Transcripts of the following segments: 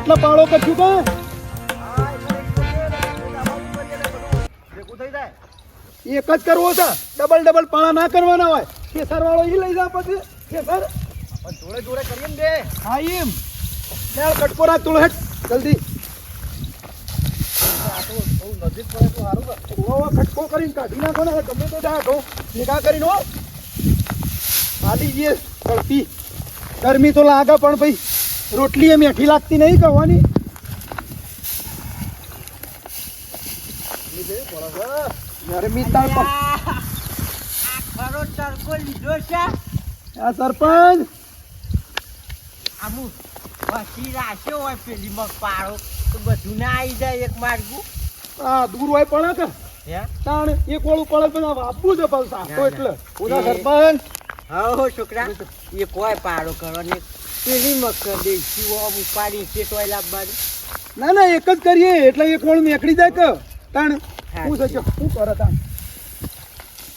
આટલા પાળો કચ્યું કે એક જ કરવો છે, ડબલ પાળા ના કરવાના હોય. કેસર વાળો ઈ લઈ જા પછી કેસર જોડે જોડે કરીએ ને બે. હા એમ ચાલ કટકો રાખ તું હેઠ જલ્દી. નજીક પડે તો સારું ને. ખટકો કરીને કાઢી નાખો ને ગમે તો જાય નિકાહ કરીને હો ખાલી જઈએ ઝડપી. ગરમી તો લાગે પણ ભાઈ રોટલી એ મેઠી લાગતી નહીં કહેવાની. ગરમી તાર ખરો તડકો લીધો છે આ સરપંચ આમુ પછી રાખ્યો હોય પેલી મગ પાડો તો બધું ના આવી જાય એક માર્ગું. આ દૂર હોય પડે કે હે તાણ એક વાળું પડે પણ આ વાપવું છે પાછું સાચો એટલે ઓલા સરપંચ હો છોકરા એ કોઈ પાડો કરો ને પેલી મગ દેશી આમ ઉપાડી છે તોય લાવવાની. ના એક જ કરીએ એટલે એક વાળું નીકળી જાય કે તાણ શું છે શું કરે તાણ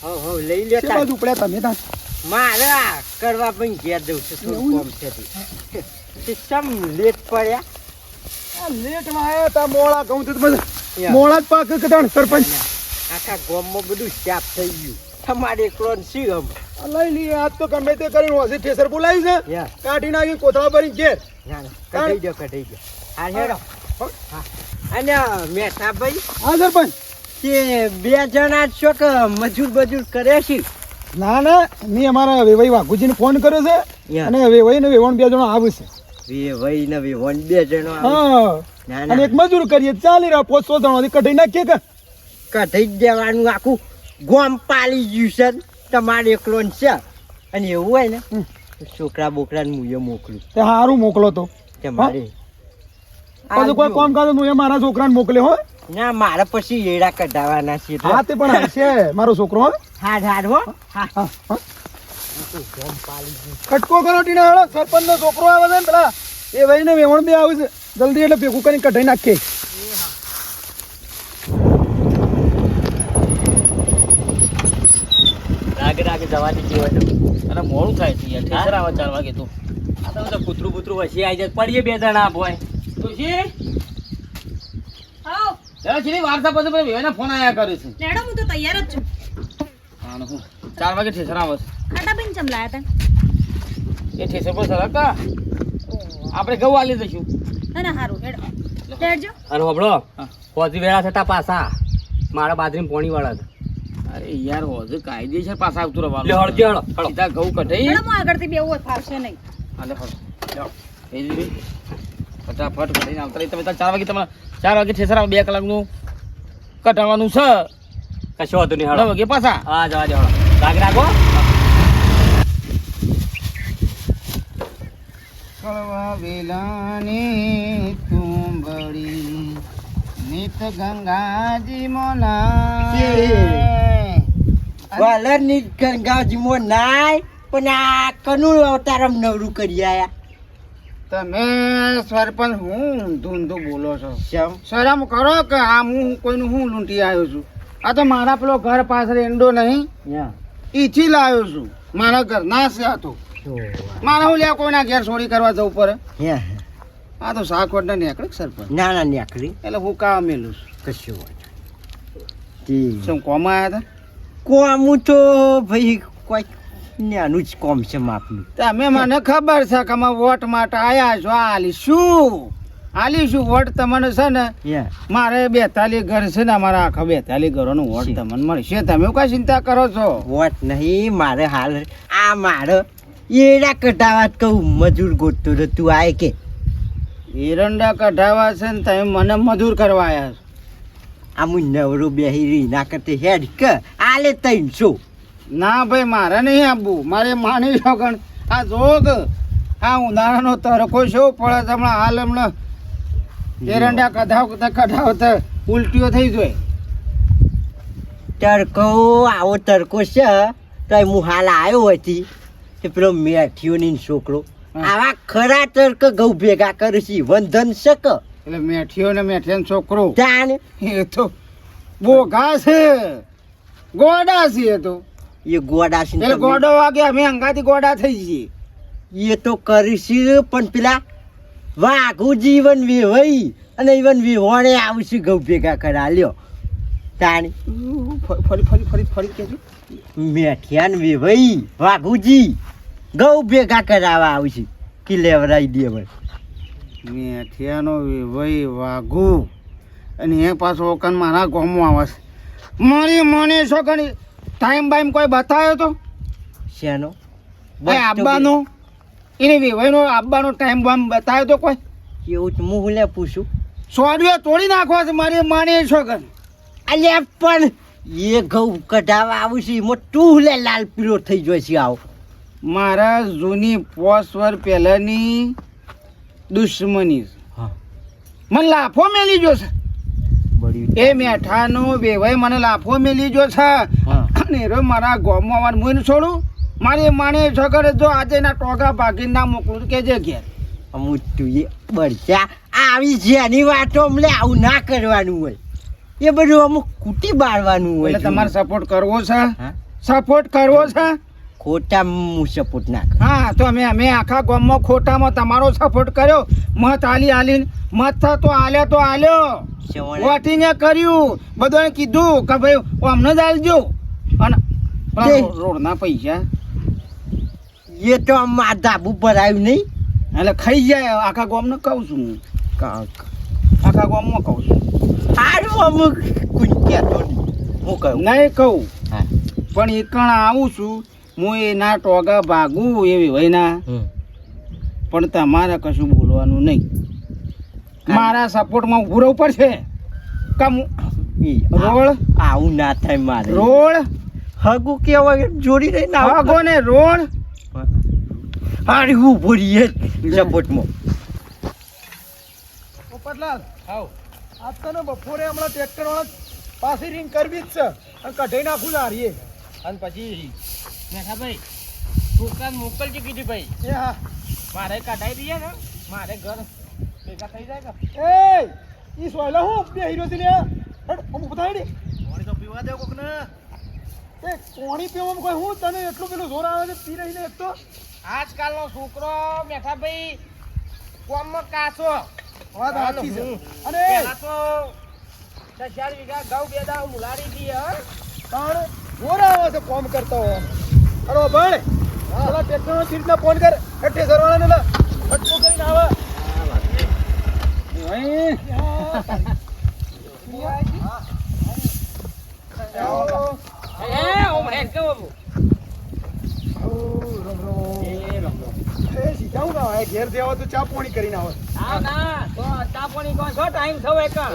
હો લઈ લે છે બાજુ પડ્યા તમે તાણ મારે આ કરવા પણ ઘેર જવું છે થોડું કોમ છે તે સમ લેટ પડ્યા. આ લેટમાં આયા તા મોળા કહું તો બધા મોળા જ પાક કે તાણ સરપંચ આખા ગામમાં બધું સાફ થઈ ગયું તમારે એકલો ને શું આમ લઈ લઈએ આજ તો ગમે તે કરીને હોશે ઠેસર બોલાવી છે યા કાઢી નાખી કોથળા ભરી ઘેર કઢાઈ દો હા હેડો હા. અને મેઠાભાઈ હા સરપંચ તે બે જણા છો કે મજૂર કરે છે. ના મેં અમારા વેવાઈ વાઘુજીને ફોન કર્યો છે યા. અને વેવાઈ ને વેવાણ બે જણા આવશે. ભાઈ ને વિહોન બે જણો આવે. હા ના અને એક મજૂર કરીએ ચાલી રહ્યા 500 જણા કઢાઈ નાખીએ કે કઢાઈ જ દેવાનું આખું ગોમ પાલી ગયું છે તમારે એકલો ને છે. અને એવું હોય ને તો છોકરા બોકરા ને હું મોકલું તે હારું મોકલો તો તમારે પછી કોઈ કામ કાઢો હું એ મારા છોકરાને મોકલે હો. ના મારે પછી એડા કઢાવવાના છે એટલે. હા તે પણ આવશે મારો છોકરો હો. હાડ હો હા હા હા. ગોમ પાલી ગયું. ખટકો કરો ટીના હાલો સરપંચ નો છોકરો આવે છે ને પેલા એ ભાઈ ને વેવણ બે આવશે જલ્દી એટલે ભેગું કરીને કઢાઈ નાખીએ. રાગે જવા દીધી હોય અને મોડું થાય છે યાર. ઠેસર આવે 4 વાગે તો આ તો બધા કૂતરું વસી આવી જાય પડીએ બે જણા બોય તુલસી આવ જરા ચીની વાર્તા પછી વેવાના ફોન આયા કરે છે. લેડો હું તો તૈયાર જ છું. હા ને હું 4 વાગે ઠેસર આવે છે. ખાટા બેન ચમલાયા તા એ ઠેસર પર સરકા આપણે ગૌ આલી દઈશું. ના હારું હેડો લેડજો. અને હોબળો હોજી વેળા થતા પાછા મારા બાજરી પોણી વાળા હતા. અરે યાર હોજે કાયદેસર પાછા આવતું રહેવાનું. લે હળજો હળો હળો સીધા ઘઉં કઢાઈ હેડો હું આગળથી બેવું ફાવશે નહીં. હાલે હળો લ્યો એ દીદી ફટાફટ કઢાઈને આવતા રહી. તમે 4 વાગે તમારે 4 વાગે ઠેસર આવે 2 કલાકનું કઢાવવાનું છે. કશો હતો નહીં 9 હળો વાગે પાછા હા જવા દે હળો રાગ રાખો. કળવા વેલાની તુંબડી નિત ગંગાજી મોના વાલર ની ગંગાજીમાં નાય પણ આ કનું અવતારમ નવરું કરી આયા. તમે સરપંચ હું ધૂંધું બોલો છો. શેમ? શરમ કરો કે આ હું કોઈનું હું લૂંટી આવ્યો છું. આ તો મારા પેલો ઘર પાછળ એંડો નહીં ઈથી લાવ્યો છું. મારા ઘર ના છે આ તો મારે હું લ્યા કોઈના ઘેર ચોરી કરવા જવું પડે. આ તો શાકવટ ને નીકળે સરપંચ ના ના નીકળી એટલે હું કામ મેલું છું. કશું વાત શું કોમ આવ્યા હતા? કોમું તો ભાઈ કોઈ નાનું જ કોમ છે માપનું. તમે મને ખબર છે કે અમે વોટ માટે આયા છો. આલીશું વોટ તમને છે ને મારે 42 ઘર છે ને અમારા આખા 42 ઘરોનો વોટ તમને મળશે. તમે કઈ ચિંતા કરો છો? વોટ નહીં મારે હાલ આ મારે એડા કઢાવા જ કહું મજૂર ગોતતો તો તું આય કે એરંડા કઢાવા છે ને તમે મને મજૂર કરવા આવ્યા છો. આમ નવરો બેહી રહી ના કરતે હેડ કે આલે 300. ના ભાઈ મારે નહીં આપવું. મારે માની શકણ આ જોગ આ ઉનાળાનો તરકો શું પડે છે હમણાં હાલ હમણાં એરંડા કઢાવતા ઉલટીઓ થઈ જાય. તડકો આવો તડકો છે તો હું હાલ આવ્યો હતી તે પેલો મેઠીઓની છોકરો આવા ખરા તડકે ઘઉં ભેગા કરે છે વંધન છે કે એટલે મેઠીઓ ને મેઠિયાનો છોકરો જાણે એ તો બોઘા છે ગોડા છે. એ તો એ ગોડા છે એટલે ગોડો વાગે અમે અંગાથી ગોડા થઈ જઈએ. એ તો કરીશ પણ પેલા વાઘું જીવન વેવાઈ અને ઈવન વેવાણે આવશે ઘઉં ભેગા કરા લ્યો તાણી ફરી કેજો મેઠિયાન વેવાઈ વાઘુજી ઘઉં ભેગા કરાવવા આવશે કે લેવરાઈ દે ભાઈ મેઠિયાનો ભાઈ વાઘુ અને એ પાછો ઓકન મારા ગામમાં આવે છે મારી મને શું કરી ટાઈમ બાઈમ કોઈ બતાવ્યો તો શેનો ભાઈ આબ્બાનો એને વેવાઈનો આબ્બાનો ટાઈમ બામ બતાવ્યો તો કોઈ એવું જ હું લે પૂછું સોડિયો તોડી નાખવા છે મારી માને શું કરી અલ્યા પણ એ ઘઉં કઢાવા આવશે એમાં તું લે લાલ પીળો થઈ જશે આવો મારા જૂની 5 વર્ષ પહેલાની દુશ્મની છે. હા મને લાફો મેલી જો છે બળ્યું એ મેઠાનો વેવાઈ મને લાફો મેલી જો છે હા અને રે મારા ગામમાં આવવાનું મુઈને છોડું મારી માને છોકરે જો આજે ના ટોગા ભાગીને ના મોકલું કે જે ઘેર અમુક તું એ બળચા આવી છે એની વાતો અમને આવું ના કરવાનું હોય એ બધું અમુક કૂટી બાળવાનું હોય એટલે તમારે સપોર્ટ કરવો છે હા સપોર્ટ કરવો છે ખોટા હું સપોર્ટ ના કરું હા તો અમે આખા ગામમાં ખોટામાં તમારો સપોર્ટ કર્યો મત આલીને મત તો આલ્યો સવારે વોટિંગ કર્યું બધાને કીધું કે ભાઈ અમને જ આલજો અને પેલા તે- રોડના પૈસા એ તો અમારા ધાબુ પર આવ્યું નહીં એટલે ખાઈ જાય આખા ગામને કહું છું હું કાંક આખા ગામમાં કહું છું સારું અમુક કુኝ કહેતો નહીં હું કહું નહીં કહું હા પણ એકણ આવું છું હું એના ટોગા ભાગું એવી હોય ના પણ તમારે કશું બોલવાનું નહીં મારા સપોર્ટમાં ઊભું રહેવું પડશે કમ રોડ આવું ના થાય મારે રોડ હગું કેવાય જોડી રહીને ભાગો ને રોડ હારી હું ભરીએ સપોર્ટમાં પોપટલાલ આજ તો ને બપોરે હમણાં ટ્રેક્ટર વાળા પાછી રિંગ કરવી જ છે અને કઢાઈ નાખું હારીએ અને પછી મેઠાભાઈ છોકરાને મોકલજે કીધી ભાઈ એ હા મારે કઢાઈ દઈએ ને મારે ઘર ભેગા થઈ જાય કે એ ઈ સોયલા હું બે હીરો થી લે હટ અમુક બતાવી પાણી તો પીવા દે કોક ને એ કોણી પીવામાં કોઈ હું તને એટલું પેલું જોર આવે છે પી રહીને એક તો આજકાલનો છોકરો મેઠાભાઈ કોમમાં કાચો વાત સાચી છે અને પહેલા તો 4 વીઘા ઘઉં 2 દાવ મુલારી દીએ તાણ જોર આવે છે કોમ કરતા હોય અરે ભાઈ પેલા ટ્રેક્ટર નો સીટ ના ફોન કર હેઠે સરવાળાને લા હટકો કરીને આવે એ ઓમ હેડ કે બાબુ એ સીધા હું ના આવે ઘેર દેવા તો ચા પાણી કરીને આવે ના ના તો ચા પાણી કોણ છો ટાઈમ થયો એક આ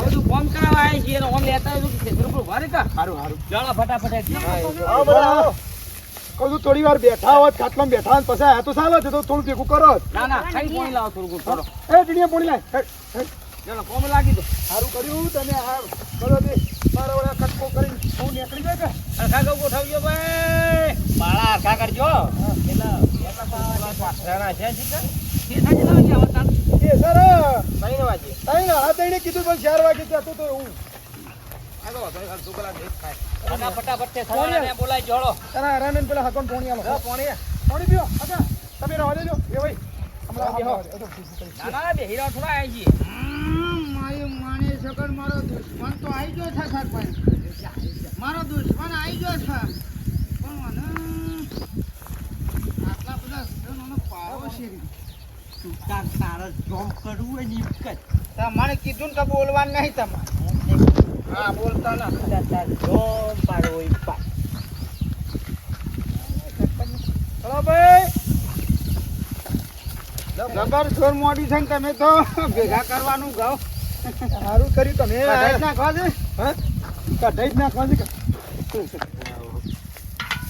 બધું ફોન કરાવવા આવી છીએ ઓમ લેતા આવ્યું કે રૂપિયા ભારે કા સારું સારું ચાલો ફટાફટ આવો બધા આવો કહું છું થોડી વાર બેઠા હોત ખાટલામાં બેઠા હોત પછી આયા તો ચાલે છે તો થોડું ભેગું કરો ના ના ખાઈ પાણી લાવો થોડું થોડો એ ટીણીયા પાણી લાય હેડ, હેડ. ચાલો કોમ લાગી દો સારું કર્યું તમે આ કરો તે મારા વડે કટકો કરીને હું નીકળી ગયો કે અરખા ગૌ ગોઠવજો ભાઈ બાળા અરખા કરજો વાસરાના છે ઠીક છે સાંજે લાવજો આવતા એ સર 3 વાગે આ તઈને કીધું પણ 4 વાગે જતો તો હું આગો અડધો કલાક લેટ થાય ફટાફટ તે સવારે બોલાઈ જોડો તારા હરાને પેલા હકોન પાણી આલો પાણી પાણી પીઓ અચ્છા તમે રહેવા દેજો એ ભાઈ હમણાં બેહો. આવવા દે. ના ના બે હીરા થોડા આવી છીએ મારી માને સગર મારો દુશ્મન તો આવી ગયો છે સરપંચ મારો દુશ્મન આવી ગયો છે પણ મને આટલા બધા સગનોનો પાવો છે તું તાર તારા જોબ કરવું હોય ને ઈ કર તમારે કીધું ને કે બોલવાનું નહીં તમારે હા બોલતા ના તાર જોબ પાડો હોય પાડ ચલો ભાઈ જબર જોર મોડી છે ને તમે તો ભેગા કરવાનું ગાવ સારું કર્યું તમે કઢાઈ જ નાખવા છે હા કઢાઈ જ નાખવા છે કે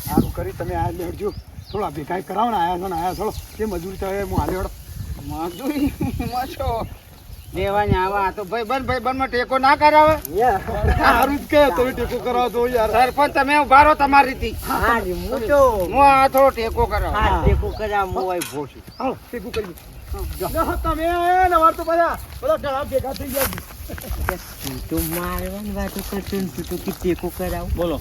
સારું કર્યું તમે આ લેડજો થોડા ભેગા કરાવો ને આયા છો ને આયા થોડો એ મજૂરી તો હું હાલે વડો મજૂરીમાં છો લેવાની આવા તો ભાઈ બંધમાં ટેકો ના કરાવે સારું જ કે તમે ટેકો કરાવો તો યાર સરપંચ તમે ઉભા રહો તમારી રીતે હા રે હું તો હું આ થોડો ટેકો કરાવ હા ટેકો કર્યા મોય ભોશું હાલો ટેકો કરી તમે આયા ને વાર તો બધા ઢળા ભેગા થઈ ગયા તું તો મારવાની વાતો કરતો ને તું તો કે ટેકો કરાવ બોલો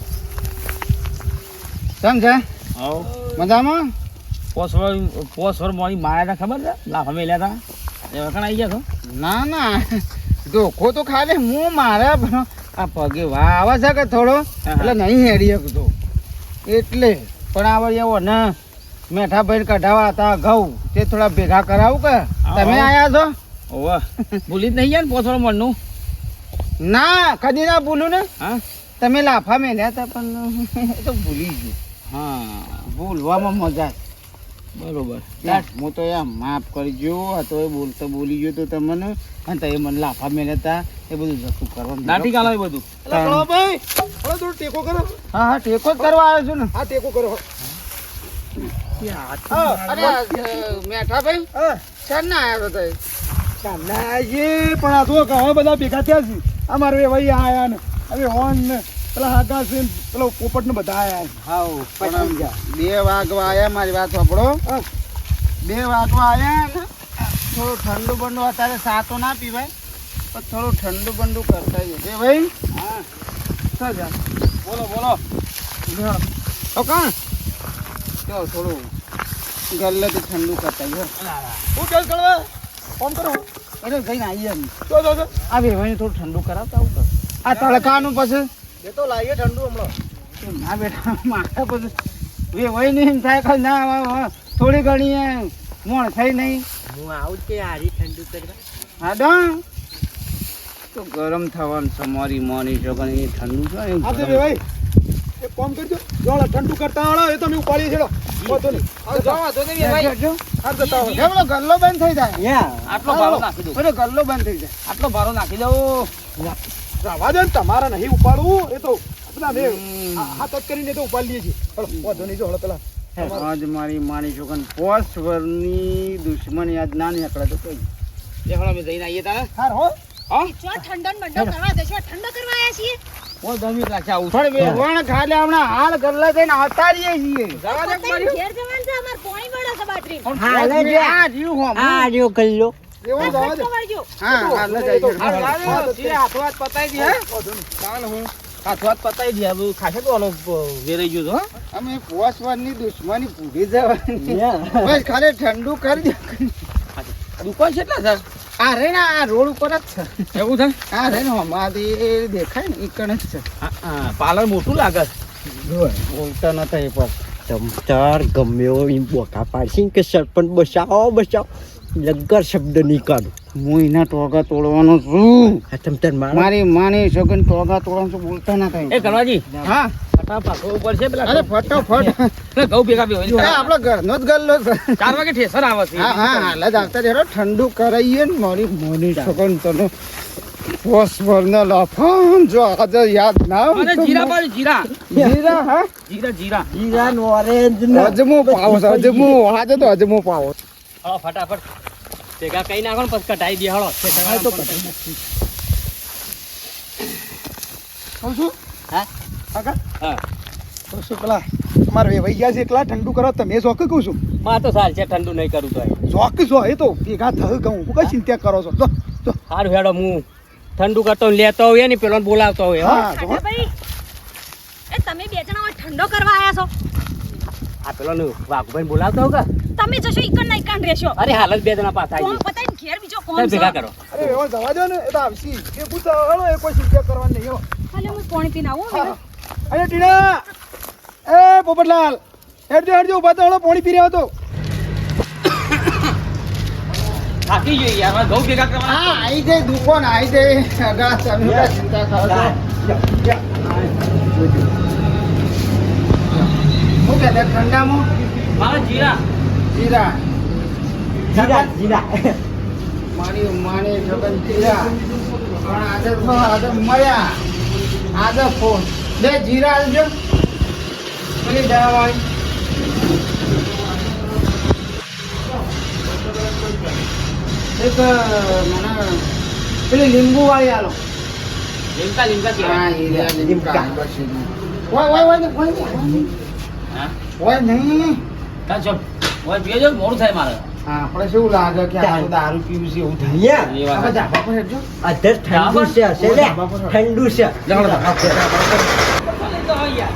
સમજે આવો મજામાં પોસ મોડી માર્યા હતા ખબર છે લાફા મેલ્યા હતા એ વખણ આવી ગયા છો ના ના ધોખો તો ખાલી હું મારા પણ આ પગે વાવા છે કે થોડો એટલે નહીં હેડી શકતો એટલે પણ આવડ એવો ને મેઠા ભાઈ કઢાવા હતા ઘઉં તે થોડા ભેગા કરાવું કે તમે આયા છો ઓવા ભૂલી જ નહીં ગયા ને પોસવડ મોડનું ના કદી ના ભૂલું ને હા તમે લાફા મેલ્યા હતા પણ એ તો ભૂલી ગયું હા ભૂલવામાં મજા બરોબર હું તો યાર માફ કરજો આ તો એ બોલતો બોલી ગયો તો તમને અને તમે મને લાફા મેલ્યા હતા એ બધું જતું કરવાનું દાટી કાલે બધું એટલે કળવાભાઈ થોડો થોડો ટેકો કરો હા હા ટેકો જ કરવા આવ્યો છું ને હા ટેકો કરો અરે મેઠા ભાઈ હા ચાર ના આવ્યો તો કાના એ પણ આ તો ઘણા બધા ભેગા થયા છે અમારે ભાઈ આયા ને હવે હોન ને પેલા હાગા છે ને પેલો પોપટ ને બધા આયા છે. હાઉ પછી જા 2 વાગવા આવ્યા મારી વાત સાંભળો હા. 2 વાગવા આવ્યા ને થોડું ઠંડુ બંડુ અત્યારે સાતો ના પીવાય પણ થોડું ઠંડુ બંડુ કરતા જશે ભાઈ હા શું છે બોલો બોલો તો કાં તો થોડું ગલ્લેથી ઠંડુ કરતા જશે શું કહે કળવા ફોન કરો અરે ભાઈ આવીએ એમ જો આ વેવાઈને થોડું ઠંડુ કરાવતા આવું કર આ તડકાનું પછી એ તો લાવીએ ઠંડુ હમણાં ના બેટા મારા પછી વેવાઈને એમ થાય કે ના થોડી ઘણી મોણ થઈ નહીં હું આવું તે હારી ઠંડુ કરવા હા ડન તો ગરમ થવાનું છે મારી મોની છોકરી એ ઠંડુ છે એ હા તે ગરમ. ભાઈ એક કામ કરજો જોડો ઠંડુ કરતા વાળો એ તો મેં ઉપાડી છેડો વાંધો નહીં હાર જતા હોય કેવડો ગલ્લો બંધ થઈ જાય યા આટલો ભારો નાખી દઉં બધો ગલ્લો બંધ થઈ જાય આટલો ભારો નાખી દઉં રવા દે ને તમારે નહીં ઉપાડવું એ તો પેલા મેં હાથ જ કરીને તો ઉપાડી લઈએ છીએ હળો વાંધો નહીં જો હળો પેલા આજ મારી માની છોકરી પોસ્ટ વરની દુશ્મની આજ ના નીકળે તો કઈ એ હળો અમે જઈને આવીએ તારે હાર હો જો ઠંડો ને બંડો કરવા દેશો ઠંડો કરવા આયા છીએ હું 10 મિનિટ લાગશે આવું પણ વેવણ ખાલે હમણાં હાલ ગલ્લા થઈને આવતા રહીએ છીએ જવા દે પોતાની ઘેર જવાનું છે અમાર પોણી વળો છે બાટરી હાલે જે આ જીવ હોમ આ રહ્યો ગલ્લો એવો જવા દે વળજો હા હાલ જાય હાથ વાત પતાઈ દી હે ચાલ હું હાથ વાત પતાઈ દી હવે ખાશે તો ઓલો વેરાઈ ગયો તો હો અમે પોસ્ટ વરની દુશ્મની ભૂલી જવાની યા બસ ખાલી ઠંડુ કરી દે દુકાન કેટલા છે આ રે ને આ રોડ ઉપર જ છે એવું છે આ રે ને હમારી એ દેખાય ને ઈકણ જ છે પાર્લર મોટું લાગે બોલતા નતા એ પર તમતાર ગમ્યો એમ બોકા પાડશી કે સરપંચ બચાવો બચાવો લગર શબ્દ નહીં કાઢું હું એના ટોગા તોડવાનો છું આ તમતાર મારા મારી માની છોકરી ટોગા તોડવાનું છું બોલતા ના એ થાય કરવાજી હા ફટાફટ ઉપર છે પેલા અરે ફટોફટ પેલા ઘઉં ભેગા બે આ આપણો ઘરનો જ ગલ્લો છે 4 વાગે ઠેસર આવે છે હા હા હાલ જ આવતા રહ્યો ઠંડુ કરાવીએ ને મારી મોની છોકરી તને પોસ્ટ વરનો લફામ જો આજે યાદ ના આવે અને તો જીરા પાડે જીરા જીરા હા જીરા જીરા નો ઓરેન્જ નો અજમો પાવો છે અજમો આજે તો અજમો પાવો હળો ફટાફટ ભેગા કઈ નાખો ને પછી કટાઈ દે હળો તો કહું છું હા કાકા હા કહું છું પેલા અમારે વેવાઈ ગયા છે એકલા ઠંડુ કરો તમે શોખ કહું છું માં તો સાલ છે ઠંડુ નહીં કરું તો શોખ છો એ તો ભેગા થયું કહું હું કઈ ચિંતા કરો છો જો જો સારું હેડો હું ઠંડુ કરતો લેતો હોય ને પેલો બોલાવતો હોય હો. હા જો ભાઈ એ તમે બે જણા હોય ઠંડો કરવા આયા છો આ પેલો વાઘભાઈ બોલાવતો હોય કે તમે જશો ઈકણ ના ઈકણ રહેશો અરે હાલ જ 2 જણા પાછા કોમ આવી પતાઈને ઘેર બીજો કોમ જાય છે ભેગા કરો અરે એવો જવા દો ને એ તો આવશી એ પૂછો હળો એ કોઈ ચિંતા કરવાની નહીં હો હાલે હું પોણી પીને આવું હા, હવે હા. અરે ટીના એ પોપટલાલ હેડજો હેડજો ઉભા તો હળો પાણી પી રહ્યો હતો થાકી ગઈ યાર ઘઉં ભેગા કરવાના હા આઈ જાય દુકાન આઈ જાય અગા તમે કાંઈ ચિંતા કરો છો હું કહેતા ઠંડામાં મારા જીરા જીરા જીરા જીરા મારી માની છોકરી જીરા પણ આજે મળ્યા આજે ફોન બે જીરા આવજો પેલી દવાવાળી એક મને પેલી લીંબુ વાળી આલો લીમકા લીમકા હા કહેવાય એ લીંબકા ઓય નહીં કાં ચો ઓય પીજો મોડું થાય મારે હા આપણે શું લાગે કે આ તો દારૂ પીવું છે એવું થાય યા એ વાત આપણે ધાબા પર હેઠજો. અધર ઠંડુ છે હશે લે ઠંડુ છે ચાલો તો હોય યાર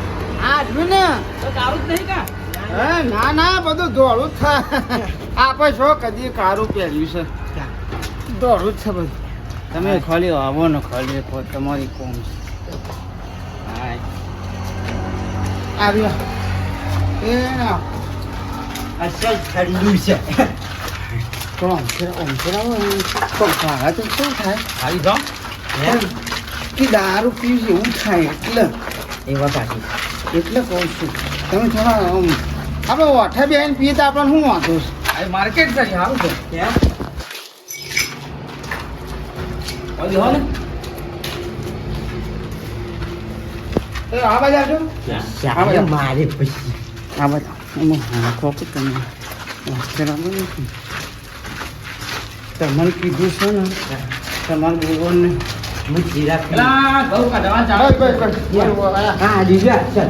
આ રહ્યું ને તો દારૂ જ નહીં કા હે ના ના બધું દોડું જ થાય આપણે શું કદી કારું પહેર્યું છે દોડું જ છે બધું તમે ખાલી આવો ને ખાલી તમારી કોમ છે આવ્યા એ અસલ ઠંડુ છે તો પંખા તો શું થાય આવી જાઓ કે દારૂ પીવું છે એવું થાય એવા પાછી એટલે કહું છું તમે થોડા આપણે ઓઠા બેન પીએ તો આપણને શું વાંધો છે આ માર્કેટ છે સારું છે ઓલી હો ને એ આ બાજુ આવજો શાળા મારે પછી આ બાજુ એમાં હાંખો કે તમે બરાબર નથી તમને કીધું છે ને તમારે બોલવાનું હું જીરા પી પેલા ઘઉં કાઢવા ચાલો હા દીધા ચાલ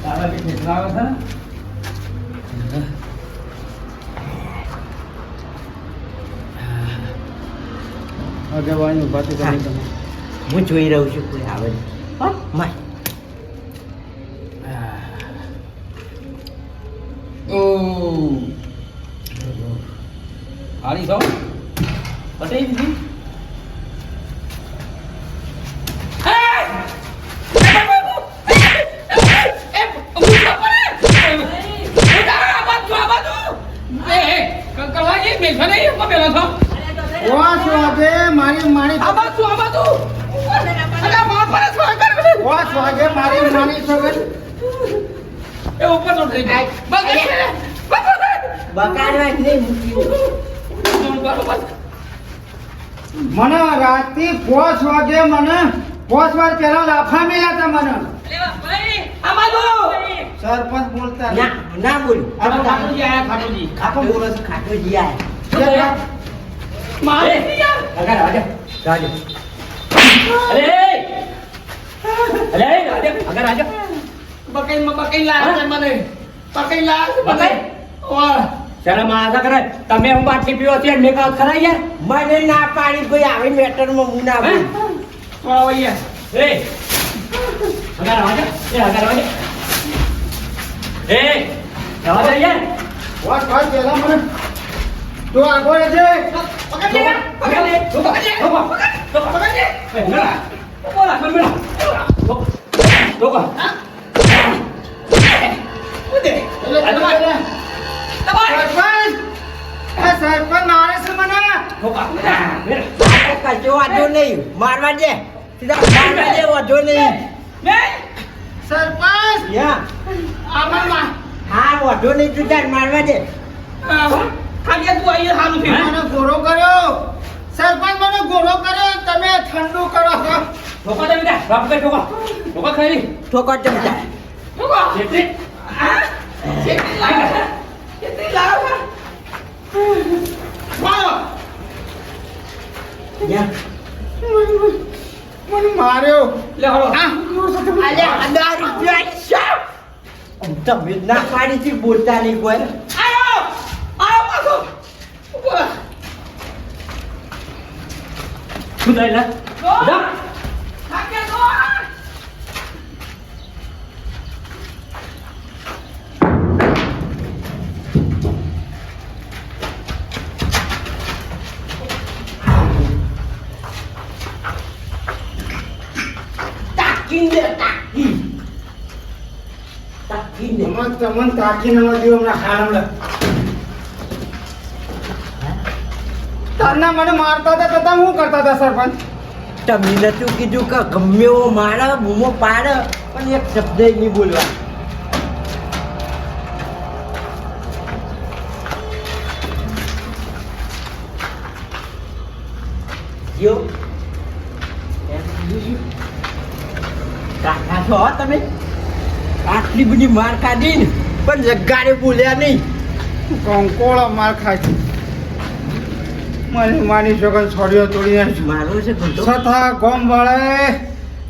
તારા બી ખેતરા આવે છે આગેવાની વાત કરી તમે હું જોઈ રહ્યો છું કોઈ આવે નહીં. હો, માય. હારી છો પટેલ દીધી વાસ વાગે મારી મારી વાસ વાગે મારી મારી સગન બકાડવા જ નહીં મૂક્યું. મને રાતથી 5 વાગે મને 5 વાર પહેલા લાફા મેલ્યા હતા મને સરપંચ બોલતા ના ના બોલું ખાટોજી આયા ખાટોજી ખાટો બોલો છો, ખાટોજી આયા. અગર રાજા રાજા શરમ આશા કરે તમે હું બાટલી પીવો છે મેં કાલ ખરા યાર મને ના પાડી કોઈ આવી મેટરમાં હું ના બોલું. વાસ વાસ પહેલા મને તો આગળ રહેજે સરપંચ મારે છે મને કશો વાંધો નહીં મારવા દે સીધા મારવા દે વાંધો નહીં સરપંચ યા આમાં હા વાંધો નહીં તું તાર મારવા દે મને ગોળો કર્યો સરપંચ મને ગોળો કર્યો તમે ઠંડુ કરો છો ઠોકર ચમચા યા મને માર્યો તમે ના પાડીથી બોલતા નહીં કોઈ શું થાય તમને તાકીને ન દો હમણાં હાલમાં તારના મને મારતા હતા તો તમે શું કરતા હતા સરપંચ તમે નતું કીધું કે ગમે એવો મારે બૂમો પાડે પણ એક શબ્દ નહીં બોલવા જો કાકા છો હો તમે આટલી બધી માર ખાધી ને પણ જગાડે બોલ્યા નહીં કંકોળો માર ખાય છે મને માની છોકન છોડીઓ તોડી નાખી મારો છે ઘંટો છતાં ગોમ વાળાએ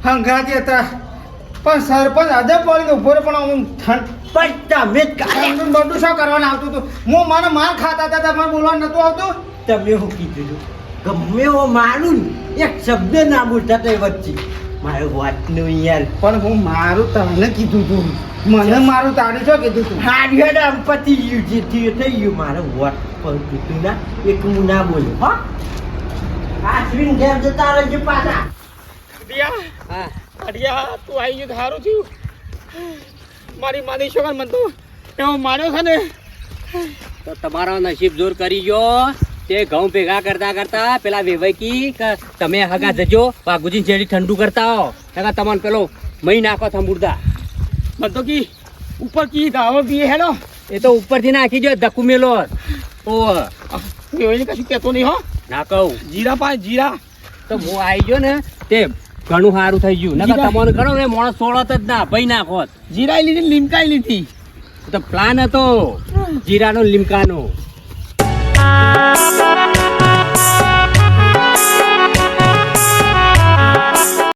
હંગાતી હતા પણ સરપંચ આજે બોલીને ઉભો રહ્યો પણ હું પણ તમે જ કાઢ્યા. બધું શું કરવાનું આવતું હતું હું મને માર ખાતા હતા તમારે બોલવાનું નતું આવતું તમે શું કીધું હતું? ગમે એવો મારું ને એક શબ્દ ના બોલતા તો વચ્ચે મારે વાત નું યાર પણ હું મારું તમને કીધું હતું મને મારું તાળી છો કીધું તું હારી હેડ આમ પતી ગયું જે થયું થઈ ગયું મારે વોટ પણ કીધું ના એક હું ના બોલ્યો હો આશ્વિન ઘેર જતા રહેજો પાછા હા અડિયા તું આવી ગયું તો સારું થયું મારી માની છોકરા મને તો એવો માર્યો છે ને તો તમારો નસીબ જોર કરી ગયો તે ઘઉં ભેગા કરતા કરતા પેલા વેવાઈ કે તમે હગા જજો વાઘુજી જેડી ઠંડુ કરતા હો હગા તમને પેલો મહી નાખો થંબુરદા મને તો કી ઉપર કી દાવો પીએ હેડો એ તો ઉપરથી નાખી જો ધક્કુ મેલો ઓ એને કશું કહેતો નહીં હો ના કહું જીરા પાય જીરા તો હું આવી ગયો ને તે ઘણું સારું થઈ ગયું નકર જીરા. તમને ગણો ને મોણસ સોળત જ ના ભાઈ નાખોત જીરાઈ લીધી લીમકાઈ લીધી તો પ્લાન હતો જીરાનો લીમકાનો આ